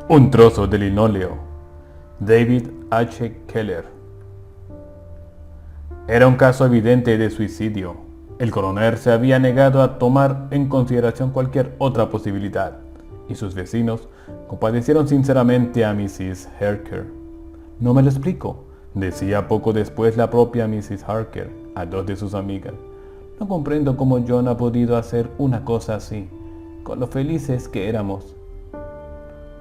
Un trozo de linóleo. David H. Keller. Era un caso evidente de suicidio. El coronel se había negado a tomar en consideración cualquier otra posibilidad, y sus vecinos compadecieron sinceramente a Mrs. Harker. No me lo explico, decía poco después la propia Mrs. Harker a dos de sus amigas. No comprendo cómo John ha podido hacer una cosa así, con lo felices que éramos.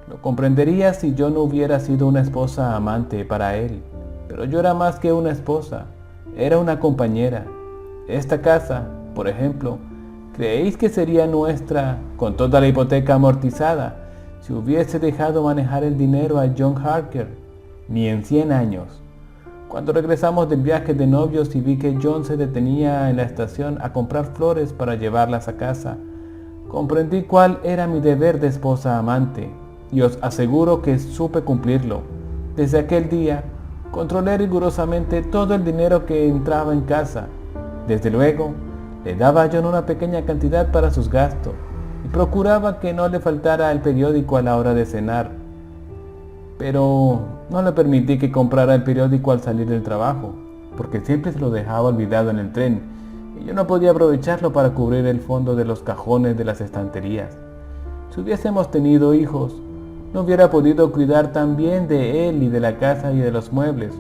Lo comprendería si yo no hubiera sido una esposa amante para él, pero yo era más que una esposa, era una compañera. Esta casa, por ejemplo, ¿creéis que sería nuestra con toda la hipoteca amortizada si hubiese dejado manejar el dinero a John Harker? Ni en 100 años. Cuando regresamos del viaje de novios y vi que John se detenía en la estación a comprar flores para llevarlas a casa, comprendí cuál era mi deber de esposa amante, y os aseguro que supe cumplirlo. Desde aquel día, controlé rigurosamente todo el dinero que entraba en casa. Desde luego, le daba a John una pequeña cantidad para sus gastos, y procuraba que no le faltara el periódico a la hora de cenar. Pero no le permití que comprara el periódico al salir del trabajo, porque siempre se lo dejaba olvidado en el tren, y yo no podía aprovecharlo para cubrir el fondo de los cajones de las estanterías. Si hubiésemos tenido hijos, no hubiera podido cuidar tan bien de él y de la casa y de los muebles.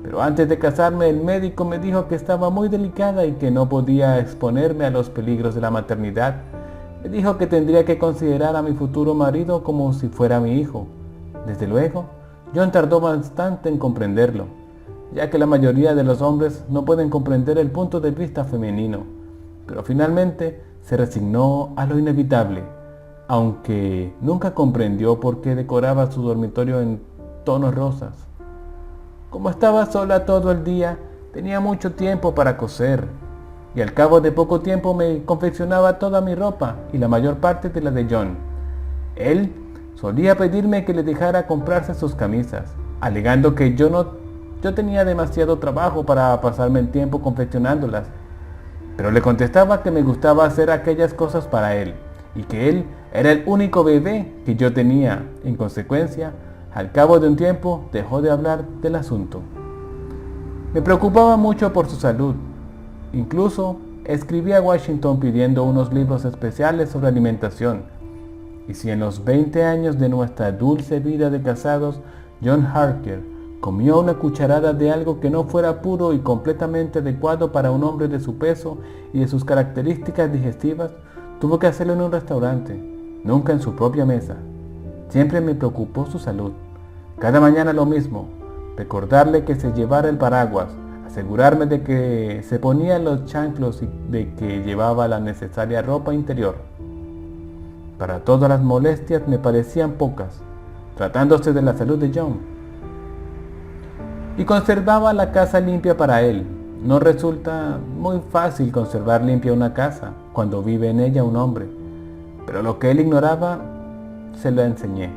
Pero antes de casarme, el médico me dijo que estaba muy delicada y que no podía exponerme a los peligros de la maternidad. Me dijo que tendría que considerar a mi futuro marido como si fuera mi hijo. Desde luego, John tardó bastante en comprenderlo, ya que la mayoría de los hombres no pueden comprender el punto de vista femenino, pero finalmente se resignó a lo inevitable, aunque nunca comprendió por qué decoraba su dormitorio en tonos rosas. Como estaba sola todo el día, tenía mucho tiempo para coser, y al cabo de poco tiempo me confeccionaba toda mi ropa y la mayor parte de la de John. Él solía pedirme que le dejara comprarse sus camisas, alegando que yo tenía demasiado trabajo para pasarme el tiempo confeccionándolas, pero le contestaba que me gustaba hacer aquellas cosas para él, y que él era el único bebé que yo tenía. En consecuencia, al cabo de un tiempo dejó de hablar del asunto. Me preocupaba mucho por su salud. Incluso escribí a Washington pidiendo unos libros especiales sobre alimentación. Y si en los 20 años de nuestra dulce vida de casados, John Harker comió una cucharada de algo que no fuera puro y completamente adecuado para un hombre de su peso y de sus características digestivas, tuvo que hacerlo en un restaurante, nunca en su propia mesa. Siempre me preocupó su salud. Cada mañana lo mismo, recordarle que se llevara el paraguas, asegurarme de que se ponía los chanclos y de que llevaba la necesaria ropa interior. Para todas las molestias me parecían pocas, tratándose de la salud de John. Y conservaba la casa limpia para él. No resulta muy fácil conservar limpia una casa cuando vive en ella un hombre, pero lo que él ignoraba, se lo enseñé.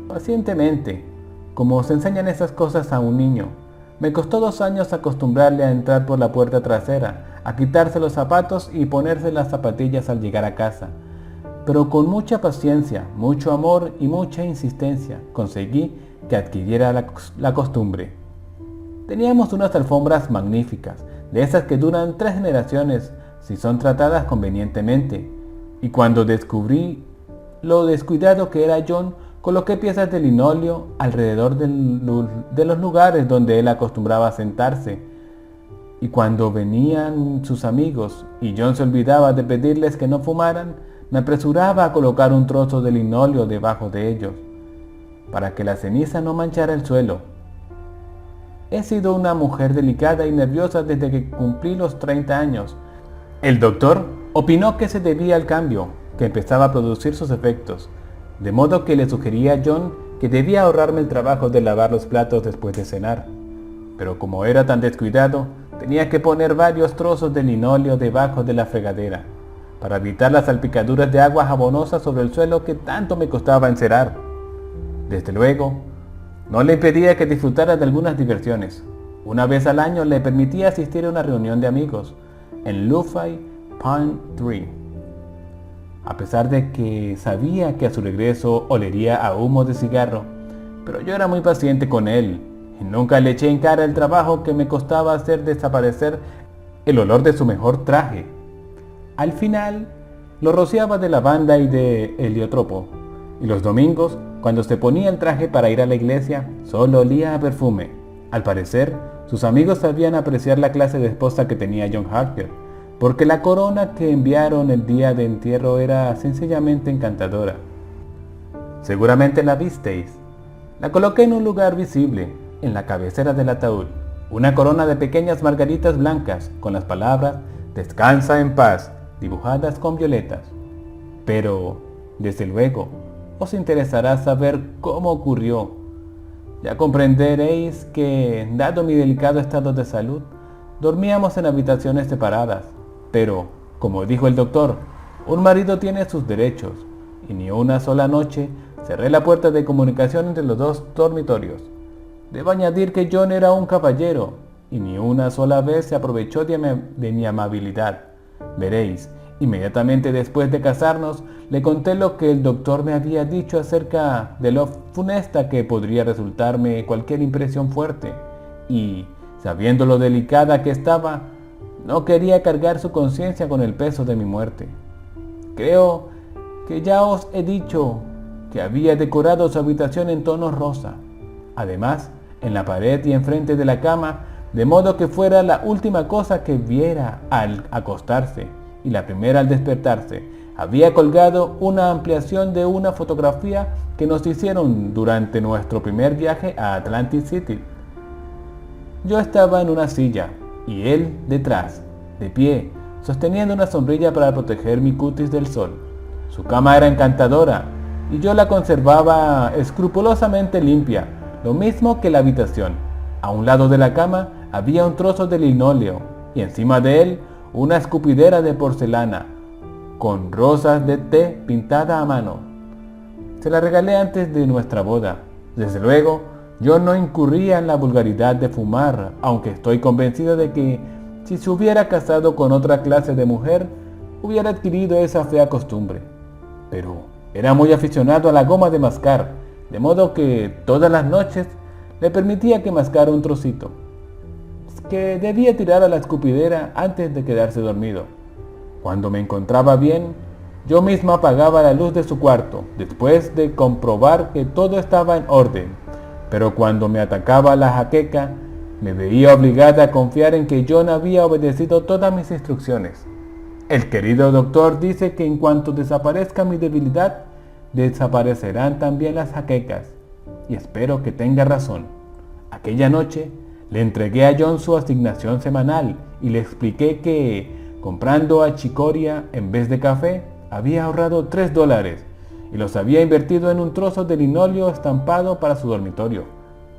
Pacientemente, como se enseñan esas cosas a un niño. Me costó 2 años acostumbrarle a entrar por la puerta trasera, a quitarse los zapatos y ponerse las zapatillas al llegar a casa. Pero con mucha paciencia, mucho amor y mucha insistencia, conseguí que adquiriera la costumbre. Teníamos unas alfombras magníficas, de esas que duran 3 generaciones si son tratadas convenientemente, y cuando descubrí lo descuidado que era John, coloqué piezas de linóleo alrededor de los lugares donde él acostumbraba a sentarse, y cuando venían sus amigos y John se olvidaba de pedirles que no fumaran, me apresuraba a colocar un trozo de linóleo debajo de ellos, para que la ceniza no manchara el suelo. He sido una mujer delicada y nerviosa desde que cumplí los 30 años. El doctor opinó que se debía al cambio, que empezaba a producir sus efectos, de modo que le sugería a John que debía ahorrarme el trabajo de lavar los platos después de cenar. Pero como era tan descuidado, tenía que poner varios trozos de linóleo debajo de la fregadera, para evitar las salpicaduras de agua jabonosa sobre el suelo que tanto me costaba encerar. Desde luego, no le impedía que disfrutara de algunas diversiones. Una vez al año le permitía asistir a una reunión de amigos en Lufay Pine Tree. a pesar de que sabía que a su regreso olería a humo de cigarro, pero yo era muy paciente con él y nunca le eché en cara el trabajo que me costaba hacer desaparecer el olor de su mejor traje. Al final, lo rociaba de lavanda y de heliotropo, y los domingos, cuando se ponía el traje para ir a la iglesia, solo olía a perfume. Al parecer, sus amigos sabían apreciar la clase de esposa que tenía John Harker, porque la corona que enviaron el día de entierro era sencillamente encantadora. Seguramente la visteis. La coloqué en un lugar visible, en la cabecera del ataúd, una corona de pequeñas margaritas blancas con las palabras «Descansa en paz», dibujadas con violetas. Pero, desde luego, os interesará saber cómo ocurrió. Ya comprenderéis que, dado mi delicado estado de salud, dormíamos en habitaciones separadas. Pero, como dijo el doctor, un marido tiene sus derechos, y ni una sola noche cerré la puerta de comunicación entre los dos dormitorios. Debo añadir que John era un caballero, y ni una sola vez se aprovechó de mi amabilidad. Veréis, inmediatamente después de casarnos, le conté lo que el doctor me había dicho acerca de lo funesta que podría resultarme cualquier impresión fuerte, y, sabiendo lo delicada que estaba, no quería cargar su conciencia con el peso de mi muerte. Creo que ya os he dicho que había decorado su habitación en tonos rosa. Además, en la pared y enfrente de la cama, de modo que fuera la última cosa que viera al acostarse y la primera al despertarse, había colgado una ampliación de una fotografía que nos hicieron durante nuestro primer viaje a Atlantic City. Yo estaba en una silla y él detrás, de pie, sosteniendo una sombrilla para proteger mi cutis del sol. Su cama era encantadora y yo la conservaba escrupulosamente limpia, lo mismo que la habitación. A un lado de la cama había un trozo de linóleo y encima de él una escupidera de porcelana con rosas de té pintada a mano. Se la regalé antes de nuestra boda. Desde luego, yo no incurría en la vulgaridad de fumar, aunque estoy convencido de que si se hubiera casado con otra clase de mujer, hubiera adquirido esa fea costumbre. Pero era muy aficionado a la goma de mascar, de modo que todas las noches le permitía que mascara un trocito, que debía tirar a la escupidera antes de quedarse dormido. Cuando me encontraba bien, yo misma apagaba la luz de su cuarto, después de comprobar que todo estaba en orden. Pero cuando me atacaba la jaqueca, me veía obligada a confiar en que John había obedecido todas mis instrucciones. El querido doctor dice que en cuanto desaparezca mi debilidad, desaparecerán también las jaquecas, y espero que tenga razón. Aquella noche le entregué a John su asignación semanal y le expliqué que, comprando achicoria en vez de café, había ahorrado $3 y los había invertido en un trozo de linóleo estampado para su dormitorio.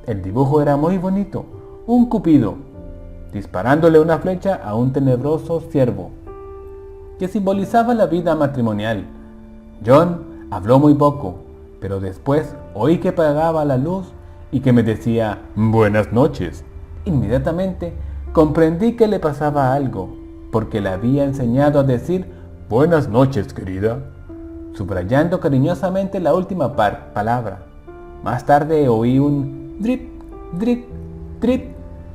El dibujo era muy bonito, un cupido, disparándole una flecha a un tenebroso ciervo, que simbolizaba la vida matrimonial. John habló muy poco, pero después oí que apagaba la luz y que me decía «Buenas noches». Inmediatamente comprendí que le pasaba algo, porque le había enseñado a decir «Buenas noches, querida», subrayando cariñosamente la última palabra. Más tarde oí un drip, drip, drip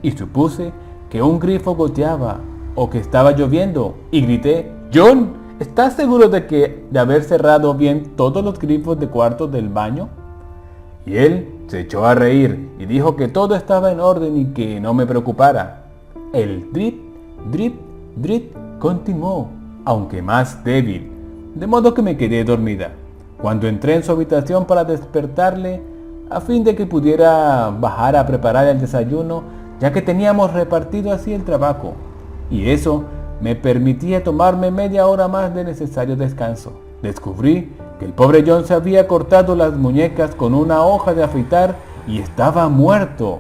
y supuse que un grifo goteaba o que estaba lloviendo y grité «John, ¿estás seguro de haber cerrado bien todos los grifos de cuarto del baño?» Y él se echó a reír y dijo que todo estaba en orden y que no me preocupara. El drip, drip, drip continuó, aunque más débil, de modo que me quedé dormida. Cuando entré en su habitación para despertarle, a fin de que pudiera bajar a preparar el desayuno, ya que teníamos repartido así el trabajo, y eso me permitía tomarme media hora más de necesario descanso. Descubrí que el pobre John se había cortado las muñecas con una hoja de afeitar y estaba muerto.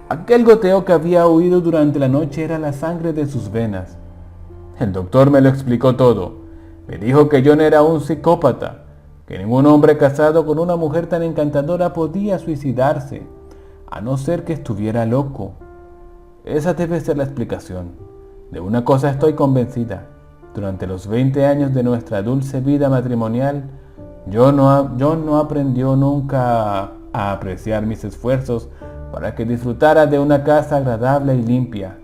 Aquel goteo que había oído durante la noche era la sangre de sus venas. El doctor me lo explicó todo. Me dijo que John era un psicópata, que ningún hombre casado con una mujer tan encantadora podía suicidarse, a no ser que estuviera loco. Esa debe ser la explicación. De una cosa estoy convencida. Durante los 20 años de nuestra dulce vida matrimonial, John no aprendió nunca a apreciar mis esfuerzos para que disfrutara de una casa agradable y limpia.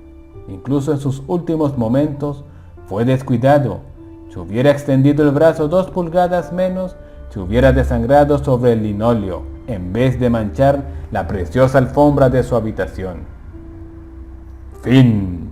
Incluso en sus últimos momentos fue descuidado. Si hubiera extendido el brazo 2 pulgadas menos, se hubiera desangrado sobre el linóleo, en vez de manchar la preciosa alfombra de su habitación. Fin.